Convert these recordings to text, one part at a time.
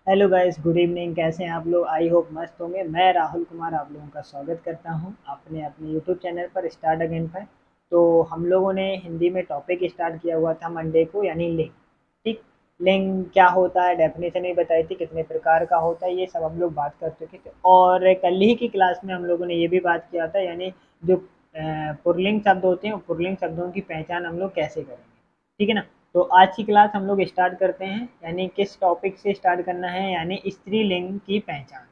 Hello guys, good evening. कैसे हैं आप लोग? आई होप मस्त होंगे। मैं राहुल कुमार आप लोगों का स्वागत करता हूं अपने अपने यूट्यूब चैनल पर स्टार्ट अगेन पर। तो हम लोगों ने हिंदी में टॉपिक स्टार्ट किया हुआ था मंडे को, यानी लिंग। ठीक। लिंग क्या होता है, डेफिनेशन भी बताई थी, कितने प्रकार का होता है, ये सब हम लोग बात कर चुके थे। और कल ही की क्लास में हम लोगों ने ये भी बात किया था, यानी जो पुल्लिंग शब्द होते हैं, पुल्लिंग शब्दों की पहचान हम लोग कैसे करेंगे। ठीक है ना। तो आज की क्लास हम लोग स्टार्ट करते हैं, यानी किस टॉपिक से स्टार्ट करना है, यानी स्त्रीलिंग की पहचान।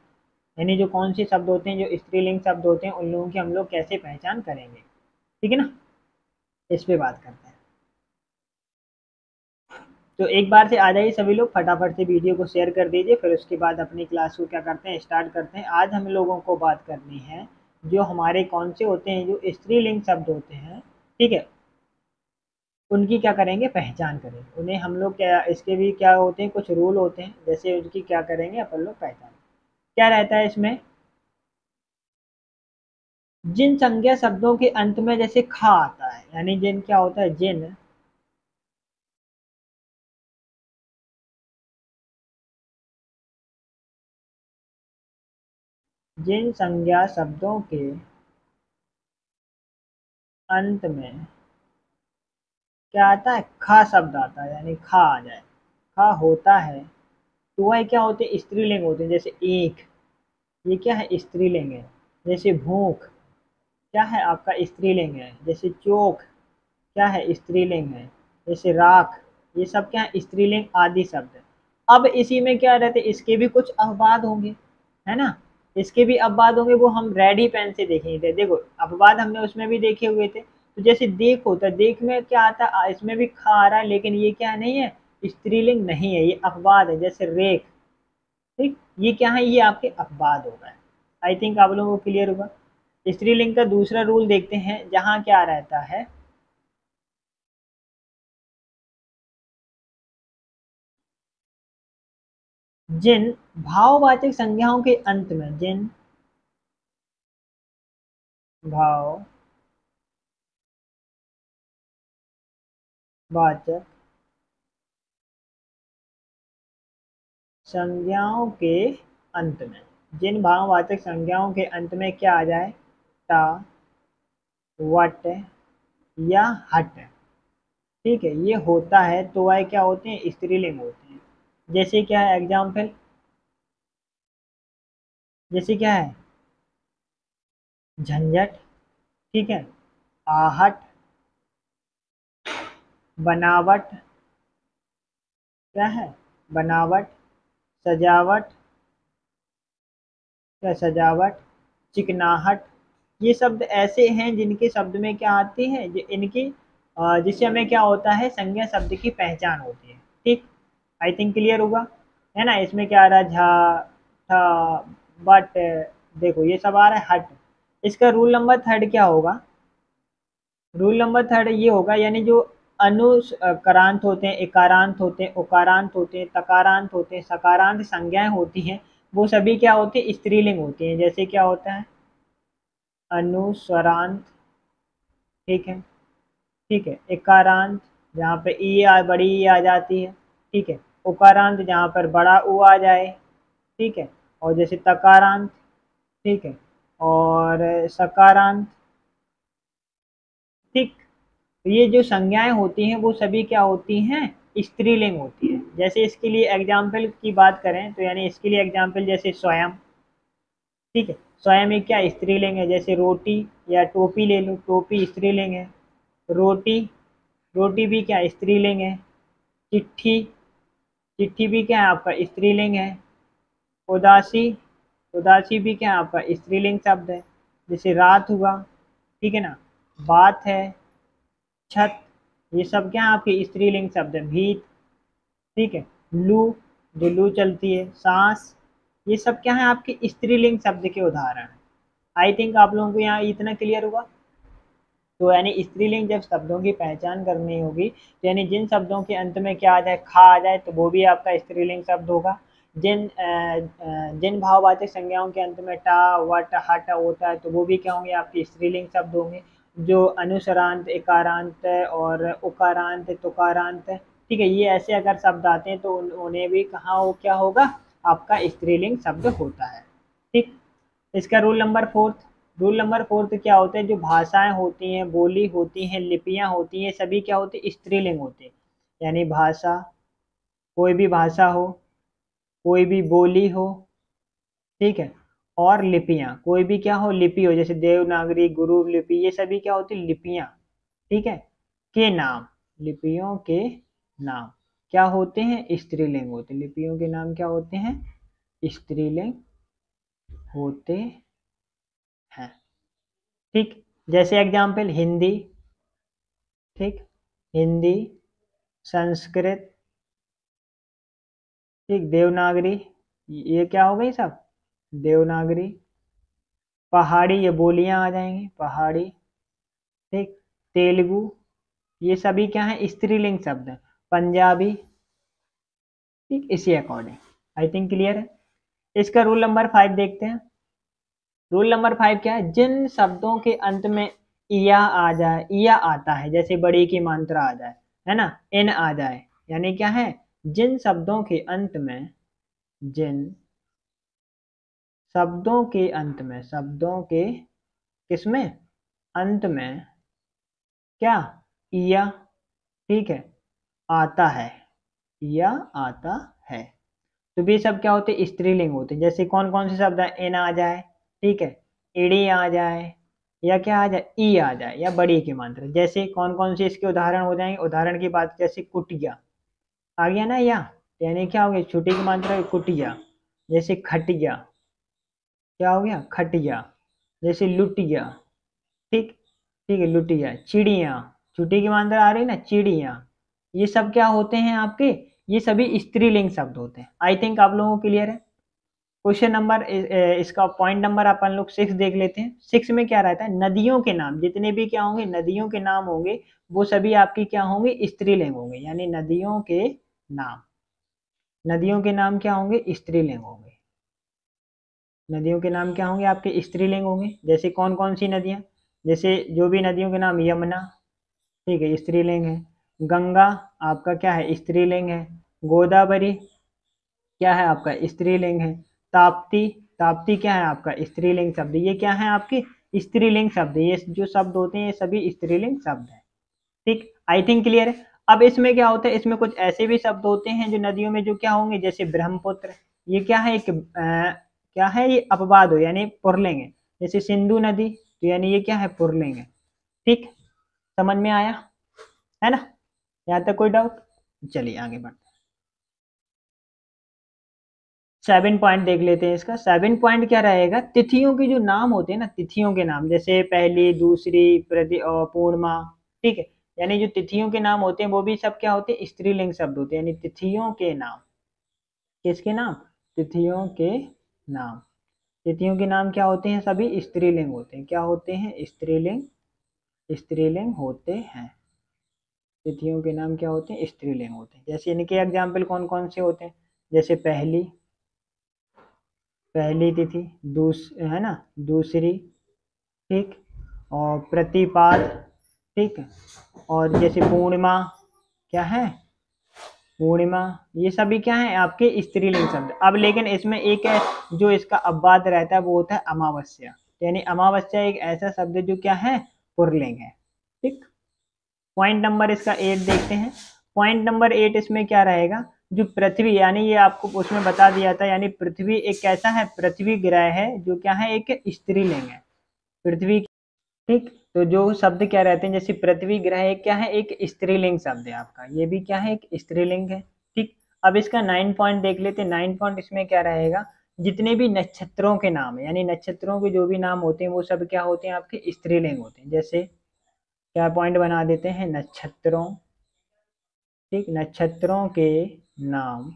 यानी जो कौन से शब्द होते हैं, जो स्त्रीलिंग शब्द होते हैं, उन लोगों की हम लोग कैसे पहचान करेंगे। ठीक है ना। इस पे बात करते हैं। तो एक बार से आ जाइए सभी लोग, फटाफट से वीडियो को शेयर कर दीजिए, फिर उसके बाद अपनी क्लास को क्या करते हैं, स्टार्ट करते हैं। आज हम लोगों को बात करनी है जो हमारे कौन से होते हैं, जो स्त्रीलिंग शब्द होते हैं। ठीक है। उनकी क्या करेंगे, पहचान करेंगे। उन्हें हम लोग क्या, इसके भी क्या होते हैं, कुछ रूल होते हैं, जैसे उनकी क्या करेंगे अपन लोग पहचान। क्या रहता है इसमें, जिन संज्ञा शब्दों के अंत में जैसे खा आता है, यानी जिन क्या होता है, जिन जिन संज्ञा शब्दों के अंत में क्या आता है, खा शब्द आता है, यानी खा आ जाए, खा होता है, तो वह क्या होते हैं, स्त्रीलिंग होते हैं। जैसे एक, ये क्या है, स्त्रीलिंग है। जैसे भूख, क्या है आपका, स्त्रीलिंग है। जैसे चोक, क्या है, स्त्रीलिंग है। जैसे राख, ये सब क्या है, स्त्रीलिंग आदि शब्द है। अब इसी में क्या रहते, इसके भी कुछ अपवाद होंगे, है ना। इसके भी अपवाद होंगे, वो हम रेडी पेन से देखेंगे थे। देखो, अपवाद हमने उसमें भी देखे हुए थे। तो जैसे देख होता है, देख में क्या आता है, इसमें भी खा आ रहा है, लेकिन ये क्या नहीं है, स्त्रीलिंग नहीं है, ये अपवाद है। जैसे रेख, ठीक, ये क्या है, ये आपके अपवाद हो गए। आई थिंक आप लोगों को क्लियर होगा। स्त्रीलिंग का दूसरा रूल देखते हैं, जहाँ क्या रहता है, जिन भाववाचक संज्ञाओं के अंत में, जिन भाववाचक संज्ञाओं के अंत में, जिन भाववाचक संज्ञाओं के अंत में क्या आ जाए, टा, वट या हट, ठीक है, ये होता है, तो वह क्या होते हैं, स्त्रीलिंग होते हैं। जैसे क्या है एग्जाम्पल, जैसे क्या है, झंझट, ठीक है, आहट, बनावट, क्या है, बनावट, सजावट, क्या सजावट, चिकनाहट। ये शब्द ऐसे हैं जिनके शब्द में क्या आती है, इनकी जिससे हमें क्या होता है, संज्ञा शब्द की पहचान होती है। ठीक। आई थिंक क्लियर होगा, है ना। इसमें क्या आ रहा है, झा, ठा, बट, देखो ये सब आ रहा है, हट। इसका रूल नंबर थर्ड क्या होगा, रूल नंबर थर्ड ये होगा, यानी जो अनुकरांत होते हैं, इकारांत होते हैं, उकारांत होते हैं, तकारांत होते हैं, सकारांत संज्ञाएं होती हैं, वो सभी क्या होती है, स्त्रीलिंग होती हैं। जैसे क्या होता है, अनुस्वरांत, ठीक है, ठीक है, इकारांत, जहाँ पे बड़ी ई आ जाती है, ठीक है, उकारांत जहाँ पर बड़ा ऊ आ जाए, ठीक है, और जैसे तकारांत, ठीक है, और सकारांत, ठीक। तो ये जो संज्ञाएं होती हैं वो सभी क्या होती हैं, स्त्रीलिंग होती है। जैसे इसके लिए एग्जाम्पल की बात करें, तो यानी इसके लिए एग्जाम्पल जैसे स्वयं, ठीक है, स्वयं एक क्या, स्त्रीलिंग है। जैसे रोटी या टोपी ले लो, टोपी स्त्रीलिंग है। रोटी, रोटी भी क्या, स्त्रीलिंग है। चिट्ठी, चिट्ठी भी क्या है आपका, स्त्रीलिंग है। उदासी, उदासी भी क्या है आपका, स्त्रीलिंग शब्द है। जैसे रात हुआ, ठीक है ना, बात है, छत, ये सब क्या है आपके स्त्रीलिंग शब्द है। भीत, ठीक है, लू, जो लू चलती है, सांस, ये सब क्या है आपके स्त्रीलिंग शब्द के उदाहरण हैं। आई थिंक आप लोगों को यहाँ इतना क्लियर हुआ। तो यानी स्त्रीलिंग जब शब्दों की पहचान करनी होगी, तो यानी जिन शब्दों के अंत में क्या आ जाए, खा आ जाए, तो वो भी आपका स्त्रीलिंग शब्द होगा। जिन भाववाचक संज्ञाओं के अंत में टा, वट, हट होता है, तो वो भी क्या होंगे, आपके स्त्रीलिंग शब्द होंगे। जो अनुसरांत, इकारांत और उकारांत, तुकारांत, ठीक है, ये ऐसे अगर शब्द आते हैं तो उन्हें भी कहाँ हो, क्या होगा, आपका स्त्रीलिंग शब्द होता है। ठीक, इसका रूल नंबर फोर्थ क्या होता है, जो भाषाएं होती हैं, बोली होती हैं, लिपियां होती हैं, सभी क्या होती है, स्त्रीलिंग होते हैं। यानी भाषा, कोई भी भाषा हो, कोई भी बोली हो, ठीक है, और लिपियां, कोई भी क्या हो, लिपि हो, जैसे देवनागरी, गुरु लिपि, ये सभी क्या होती लिपियां, ठीक है, के नाम, लिपियों के नाम क्या होते हैं, स्त्रीलिंग होते हैं। लिपियों के नाम क्या होते हैं, स्त्रीलिंग होते हैं। ठीक, जैसे एग्जाम्पल हिंदी, ठीक, हिंदी, संस्कृत, ठीक, देवनागरी, ये क्या हो गई सब, देवनागरी, पहाड़ी, ये बोलियां आ जाएंगी, पहाड़ी, ठीक, तेलुगु, ये सभी क्या है, स्त्रीलिंग शब्द है। पंजाबी, ठीक, इसी अकॉर्डिंग। आई थिंक क्लियर है। इसका रूल नंबर 5 देखते हैं। रूल नंबर 5 क्या है, जिन शब्दों के अंत में इया आ जाए, इया आता है, जैसे बड़ी की मात्रा आ जाए, है ना, इन आ जाए, यानी क्या है, जिन शब्दों के अंत में, जिन शब्दों के अंत में, शब्दों के किसमें, अंत में क्या, इया, ठीक है, आता है, या आता है, तो भी सब क्या होते हैं, स्त्रीलिंग होते हैं। जैसे कौन कौन से शब्द है, इन आ जाए, ठीक है, इड़ी आ जाए, या क्या आ जाए, ई आ जाए, या बड़ी की मात्रा। जैसे कौन कौन से इसके उदाहरण हो जाएंगे, उदाहरण की बात, जैसे कुटिया आ गया ना, या यानी क्या हो गया, छोटी की मात्रा कुटिया। जैसे खटिया, क्या हो गया, खटिया। जैसे लुटिया, ठीक, ठीक है, लुटिया। चिड़िया, छोटी की मात्रा आ रही ना, चिड़िया, ये सब क्या होते हैं आपके, ये सभी स्त्रीलिंग शब्द होते हैं। आई थिंक आप लोगों को क्लियर है। क्वेश्चन नंबर, इसका पॉइंट नंबर अपन लोग 6 देख लेते हैं। 6 में क्या रहता है, नदियों के नाम, जितने भी क्या होंगे, नदियों के नाम होंगे, वो सभी आपकी क्या होंगे, स्त्रीलिंग होंगे। यानी नदियों के नाम, नदियों के नाम क्या होंगे, स्त्रीलिंग होंगे। नदियों के नाम क्या होंगे आपके, स्त्रीलिंग होंगे। जैसे कौन कौन सी नदियां, जैसे जो भी नदियों के नाम, यमुना, ठीक है, स्त्रीलिंग है। गंगा आपका क्या है, स्त्रीलिंग है। गोदावरी क्या है आपका, स्त्रीलिंग है। ताप्ती, ताप्ती क्या है आपका, स्त्रीलिंग शब्द। ये क्या है आपके, स्त्रीलिंग शब्द। ये जो शब्द होते हैं ये सभी स्त्रीलिंग शब्द है। ठीक, आई थिंक क्लियर है। अब इसमें क्या होता है, इसमें कुछ ऐसे भी शब्द होते हैं जो नदियों में जो क्या होंगे, जैसे ब्रह्मपुत्र, ये क्या है, एक क्या है, ये अपवाद हो, यानी पुरलिंग है। जैसे सिंधु नदी, तो यानी ये क्या है, पुरलिंग है। ठीक, समझ में आया है ना, यहाँ तक कोई डाउट। चलिए आगे बढ़ते हैं। 7 पॉइंट देख लेते हैं इसका। 7 पॉइंट क्या रहेगा, तिथियों के जो नाम होते हैं ना, तिथियों के नाम, जैसे पहली, दूसरी, प्रति और पूर्णिमा, ठीक है, यानी जो तिथियों के नाम होते हैं वो भी सब क्या होते हैं, स्त्रीलिंग शब्द होते हैं। यानी तिथियों के नाम, किसके नाम, तिथियों के नाम, तिथियों के नाम क्या होते हैं, सभी स्त्रीलिंग होते हैं। क्या होते हैं, स्त्रीलिंग, स्त्रीलिंग होते हैं। तिथियों के नाम क्या होते हैं, स्त्रीलिंग होते हैं। जैसे इनके एग्जाम्पल कौन कौन से होते हैं, जैसे पहली, पहली तिथि, है ना, दूसरी, ठीक, और प्रतिपाद, ठीक है, और जैसे पूर्णिमा, क्या है, पूर्णिमा, ये सभी क्या है आपके स्त्रीलिंग शब्द। अब लेकिन इसमें एक है जो इसका अपवाद रहता है, वो होता है अमावस्या। यानी अमावस्या एक ऐसा शब्द है जो क्या है, पुल्लिंग है। ठीक, पॉइंट नंबर इसका 8 देखते हैं। पॉइंट नंबर 8 इसमें क्या रहेगा, जो पृथ्वी, यानी ये आपको उसमें बता दिया था, यानी पृथ्वी एक कैसा है, पृथ्वी ग्रह है जो क्या है, एक स्त्रीलिंग है, पृथ्वी। ठीक, तो जो शब्द क्या रहते हैं, जैसे पृथ्वी ग्रह एक क्या है, एक स्त्रीलिंग शब्द है आपका, ये भी क्या है, एक स्त्रीलिंग है। ठीक, अब इसका 9 पॉइंट देख लेते हैं। 9 पॉइंट इसमें क्या रहेगा, जितने भी नक्षत्रों के नाम है, यानी नक्षत्रों के जो भी नाम होते हैं वो सब क्या होते हैं आपके, स्त्रीलिंग होते हैं। जैसे क्या पॉइंट बना देते हैं, नक्षत्रों, ठीक, नक्षत्रों के नाम,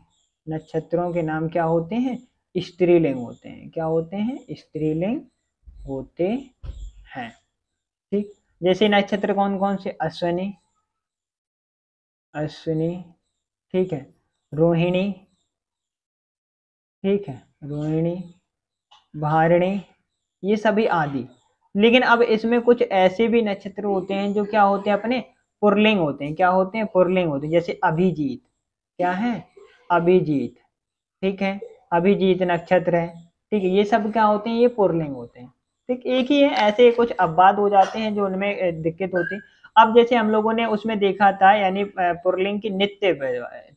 नक्षत्रों के नाम क्या होते हैं, स्त्रीलिंग होते हैं। क्या होते हैं, स्त्रीलिंग होते हैं। ठीक, जैसे नक्षत्र कौन कौन से, अश्विनी, अश्विनी, ठीक है, रोहिणी, ठीक है, रोहिणी, भारिणी, ये सभी आदि। लेकिन अब इसमें कुछ ऐसे भी नक्षत्र होते हैं जो क्या होते हैं, अपने पुल्लिंग होते हैं। क्या होते हैं, पुल्लिंग होते हैं। जैसे अभिजीत, क्या है, अभिजीत, ठीक है, अभिजीत नक्षत्र है, ठीक है, ये सब क्या होते हैं, ये पुल्लिंग होते हैं। ठीक, एक ही है, ऐसे कुछ अपवाद हो जाते हैं जो उनमें दिक्कत होती है। अब जैसे हम लोगों ने उसमें देखा था, यानी पुल्लिंग की नित्य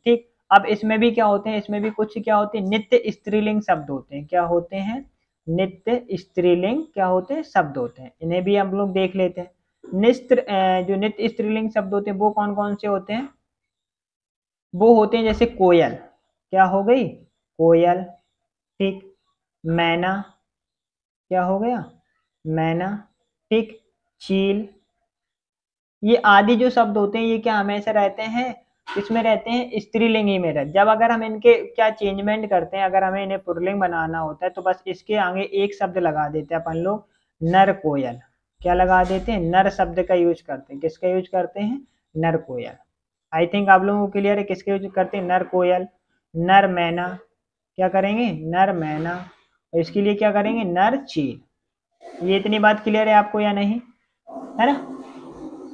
ठीक, अब इसमें भी क्या होते हैं, इसमें भी कुछ क्या होते हैं, नित्य स्त्रीलिंग शब्द होते हैं। क्या होते हैं, नित्य स्त्रीलिंग क्या होते हैं, शब्द होते हैं। इन्हें भी हम लोग देख लेते हैं। जो नित्य स्त्रीलिंग शब्द होते हैं वो कौन कौन से होते हैं, वो होते हैं जैसे कोयल, क्या हो गई, कोयल, ठीक, मैना, क्या हो गया, मैना, ठीक, चील, ये आदि जो शब्द होते हैं ये क्या हमेशा रहते हैं, इसमें रहते हैं स्त्रीलिंग ही में रहते। जब अगर हम इनके क्या चेंजमेंट करते हैं, अगर हमें इन्हें पुल्लिंग बनाना होता है तो बस इसके आगे एक शब्द लगा देते हैं अपन लोग, नर कोयल, क्या लगा देते हैं, नर शब्द का यूज करते हैं। किसका यूज करते हैं, नर कोयल। आई थिंक आप लोगों को क्लियर है किसके यूज करते हैं, नर कोयल, नर मैना, क्या करेंगे, नर मैना, और इसके लिए क्या करेंगे, नर चील। ये इतनी बात क्लियर है आपको या नहीं, है ना।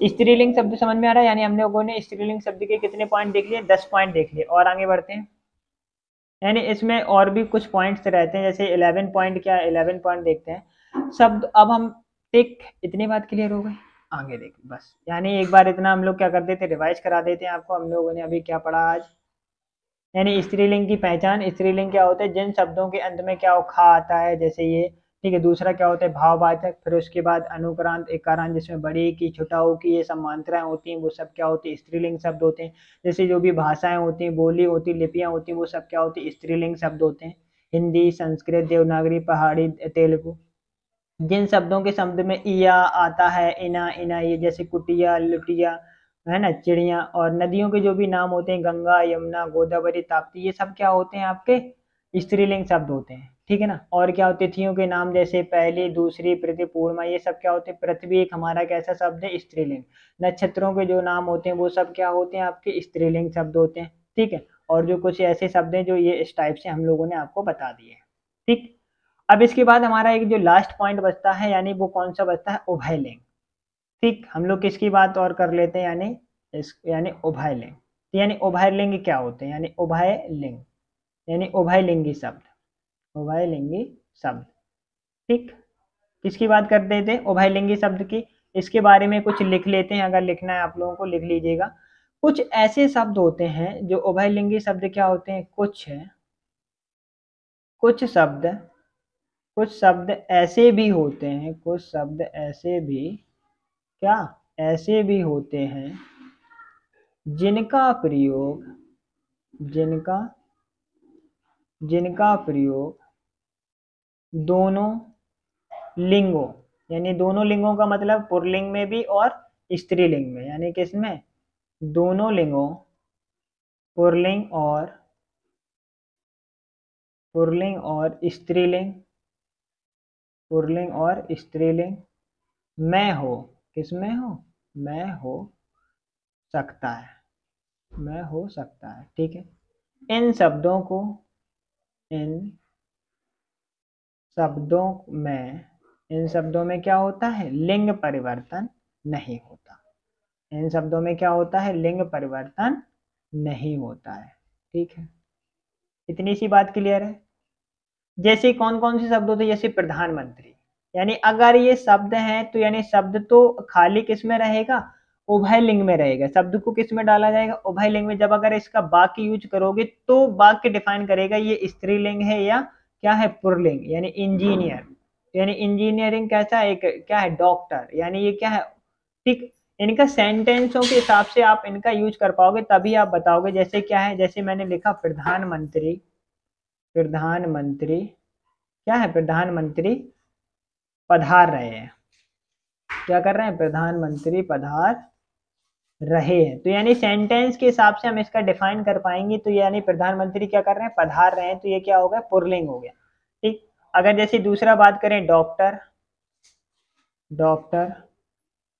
स्त्रीलिंग शब्द समझ में आ रहा है, यानी हम लोगों ने स्त्रीलिंग शब्द के कितने पॉइंट देख लिए, 10 पॉइंट देख लिए। और आगे बढ़ते हैं, यानी इसमें और भी कुछ पॉइंट्स रहते हैं, जैसे 11 पॉइंट, क्या 11 पॉइंट देखते हैं शब्द। अब हम एक, इतनी बात क्लियर हो गई, आगे देखिए बस, यानी एक बार इतना हम लोग क्या कर देते, रिवाइज करा देते हैं आपको। हम लोगों ने अभी क्या पढ़ा आज, यानी स्त्रीलिंग की पहचान। स्त्रीलिंग क्या होता है, जिन शब्दों के अंत में क्या खा आता है, जैसे ये, ठीक है। दूसरा क्या होता है, भाववाचक, फिर उसके बाद अनुक्रांत, एकारांत, जिसमें बड़ी की, छुटाऊ की, ये समांतराएं होती हैं, वो सब क्या होती है, स्त्रीलिंग शब्द होते हैं। जैसे जो भी भाषाएं होती हैं, बोली होती, लिपियां होती हैं, वो सब क्या होती है, स्त्रीलिंग शब्द होते हैं। हिंदी, संस्कृत, देवनागरी, पहाड़ी, तेलुगु। जिन शब्दों के शब्द में इया आता है, इना, इना, ये जैसे कुटिया, लुटिया, है ना, चिड़िया। और नदियों के जो भी नाम होते हैं, गंगा, यमुना, गोदावरी, ताप्ती, ये सब क्या होते हैं, आपके स्त्रीलिंग शब्द होते हैं, ठीक है ना। और क्या होते, तिथियों के नाम जैसे पहली, दूसरी, प्रति, पूर्णिमा, ये सब क्या होते हैं, पृथ्वी एक हमारा कैसा शब्द है, स्त्रीलिंग। नक्षत्रों के जो नाम होते हैं वो सब क्या होते हैं, आपके स्त्रीलिंग शब्द होते हैं, ठीक है। और जो कुछ ऐसे शब्द हैं जो ये इस टाइप से हम लोगों ने आपको बता दिए, ठीक। अब इसके बाद हमारा एक जो लास्ट पॉइंट बचता है, यानी वो कौन सा बचता है, उभयलिंग, ठीक। हम लोग किसकी बात और कर लेते हैं, यानी यानी उभयलिंग। तो यानी उभयलिंग क्या होते हैं, यानी उभयलिंग, यानी उभयलिंगी शब्द, उभयलिंगी शब्द, ठीक। किसकी बात कर रहे थे, उभयलिंगी शब्द की। इसके बारे में कुछ लिख लेते हैं, अगर लिखना है आप लोगों को लिख लीजिएगा। कुछ ऐसे शब्द होते हैं जो उभयलिंगी शब्द क्या होते हैं, कुछ शब्द, कुछ शब्द ऐसे भी होते हैं, कुछ शब्द ऐसे भी, क्या, ऐसे भी होते हैं जिनका प्रयोग, जिनका जिनका प्रयोग दोनों लिंगों, यानी दोनों लिंगों का मतलब पुल्लिंग में भी और स्त्रीलिंग में, यानी किसमें, दोनों लिंगों, पुल्लिंग और स्त्रीलिंग, पुल्लिंग और स्त्रीलिंग में हो, किसमें हो, में हो सकता है, में हो सकता है, ठीक है। इन शब्दों को, इन शब्दों में, इन शब्दों में क्या होता है, लिंग परिवर्तन नहीं होता। इन शब्दों में क्या होता है, लिंग परिवर्तन नहीं होता है, ठीक है। इतनी सी बात क्लियर है। जैसे कौन कौन से शब्द होते हैं, जैसे प्रधानमंत्री, यानी अगर ये शब्द हैं तो यानी शब्द तो खाली किस में रहेगा, उभय लिंग में रहेगा। शब्द को किस में डाला जाएगा, उभय लिंग में। जब अगर इसका वाक्य यूज करोगे तो वाक्य डिफाइन करेगा ये स्त्रीलिंग है या क्या है, पुल्लिंग। यानी इंजीनियर, यानी इंजीनियरिंग कैसा है, एक क्या है, डॉक्टर, यानी ये क्या है, ठीक। इनका सेंटेंसों के हिसाब से आप इनका यूज कर पाओगे, तभी आप बताओगे। जैसे क्या है, जैसे मैंने लिखा प्रधानमंत्री, प्रधानमंत्री क्या है, प्रधानमंत्री पधार रहे हैं, क्या कर रहे हैं, प्रधानमंत्री पधार रहे हैं। तो यानी सेंटेंस के हिसाब से हम इसका डिफाइन कर पाएंगे। तो यानी प्रधानमंत्री क्या कर रहे हैं, पधार रहे हैं, तो ये क्या हो गया, पुल्लिंग हो गया, ठीक। अगर जैसे दूसरा बात करें, डॉक्टर, डॉक्टर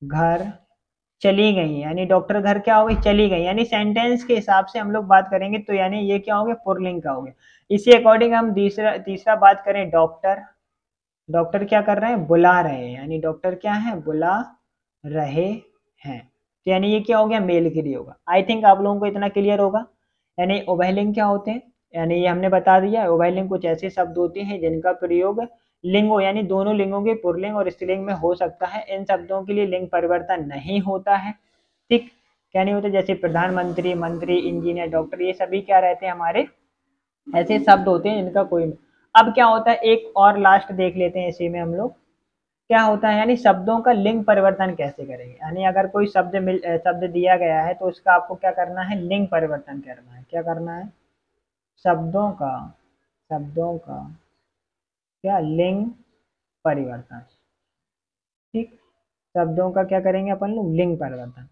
घर चली गई, यानी डॉक्टर घर क्या हो गई, चली गई। यानी सेंटेंस के हिसाब से हम लोग बात करेंगे तो यानी ये क्या हो गया, पुल्लिंग का हो गया। इसी अकॉर्डिंग हम तीसरा बात करें, डॉक्टर, डॉक्टर क्या कर रहे हैं, बुला रहे हैं, यानी डॉक्टर क्या है, बुला रहे हैं। यानी ये क्या हो गया, मेल के लिए होगा। आई थिंक आप लोगों को इतना क्लियर होगा। यानी उभयलिंग क्या होते हैं, यानी ये हमने बता दिया। उभयलिंग कुछ ऐसे शब्द होते हैं जिनका प्रयोग लिंगों यानी दोनों लिंगों के पुल्लिंग और स्त्रीलिंग में हो सकता है। इन शब्दों के लिए लिंग परिवर्तन नहीं होता है। ठीक, क्या नहीं होता? जैसे प्रधानमंत्री, मंत्री, इंजीनियर, डॉक्टर, ये सभी क्या रहते हैं हमारे ऐसे शब्द होते हैं जिनका कोई। अब क्या होता है, एक और लास्ट देख लेते हैं इसी में हम लोग, क्या होता है यानी शब्दों का लिंग परिवर्तन कैसे करेंगे। यानी अगर कोई शब्द दिया गया है तो उसका आपको क्या करना है, लिंग परिवर्तन करना है। क्या करना है? शब्दों का क्या, लिंग परिवर्तन। ठीक, शब्दों का क्या करेंगे अपन लोग, लिंग परिवर्तन।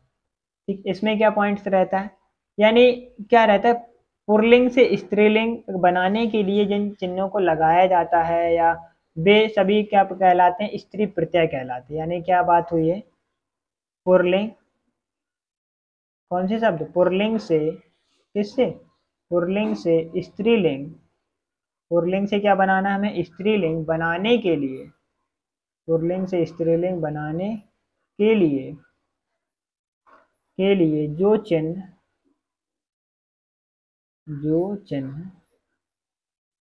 ठीक, इसमें क्या पॉइंट्स रहता है, यानी क्या रहता है, पुल्लिंग से स्त्रीलिंग बनाने के लिए जिन चिन्हों को लगाया जाता है या वे सभी क्या कहलाते हैं, स्त्री प्रत्यय कहलाते हैं। यानी क्या बात हुई है, पुल्लिंग, कौन से शब्द, पुल्लिंग से, किससे, पुल्लिंग से स्त्रीलिंग, पुल्लिंग से क्या बनाना है हमें, स्त्रीलिंग बनाने के लिए, पुल्लिंग से स्त्रीलिंग बनाने के लिए जो चिन्ह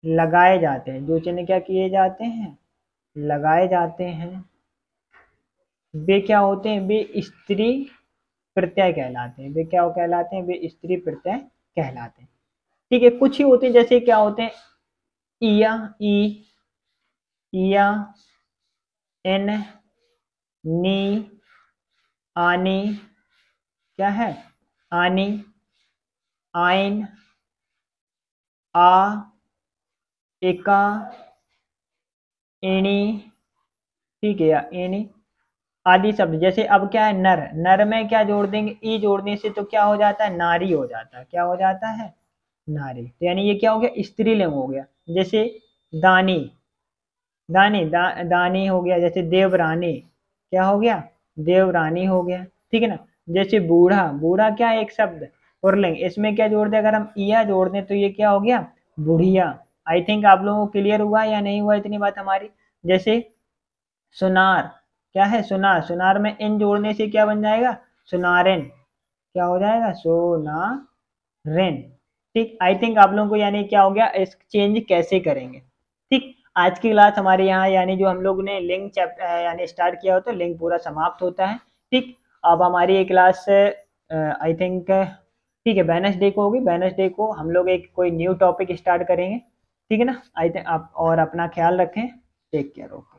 लगाए जाते हैं, जो चिन्ह क्या किए जाते हैं, लगाए जाते हैं, वे क्या होते हैं, वे स्त्री प्रत्यय कहलाते हैं। वे क्या कहलाते हैं, वे स्त्री प्रत्यय कहलाते हैं। ठीक है, कुछ ही होते हैं, जैसे क्या होते हैं, इया, इया, इन, नी, आनी, क्या है, आनी, आइन, आ, एका, एनी, ठीक है, या एनी आदि शब्द। जैसे अब क्या है, नर, नर में क्या जोड़ देंगे, ई जोड़ने से तो क्या हो जाता है, नारी हो जाता है। क्या हो जाता है, नारी। तो यानी ये क्या हो गया, स्त्रीलिंग हो गया। जैसे दानी, दानी हो गया। जैसे देवरानी, क्या हो गया, देवरानी हो गया। ठीक है ना। जैसे बूढ़ा, बूढ़ा क्या है, एक शब्द पुल्लिंग, इसमें क्या जोड़ दे, अगर हम इया जोड़ दें तो ये क्या हो गया, बुढ़िया। आई थिंक आप लोगों को क्लियर हुआ या नहीं हुआ इतनी बात हमारी। जैसे सुनार, क्या है, सुनार, सुनार में इन जोड़ने से क्या बन जाएगा, सुनारिन, क्या हो जाएगा, सोनारिन। ठीक, आई थिंक आप लोगों को यानी क्या हो गया, इस चेंज कैसे करेंगे। ठीक, आज की क्लास हमारे यहाँ यानी जो हम लोग ने लिंक चैप्टर यानी स्टार्ट किया होता है, लिंक पूरा समाप्त होता है। ठीक, अब हमारी ये क्लास आई थिंक ठीक है वेडनेसडे को होगी। वेडनेसडे को हम लोग एक कोई न्यू टॉपिक स्टार्ट करेंगे। ठीक है ना। आई थिंक आप और अपना ख्याल रखें। Take care. ओके।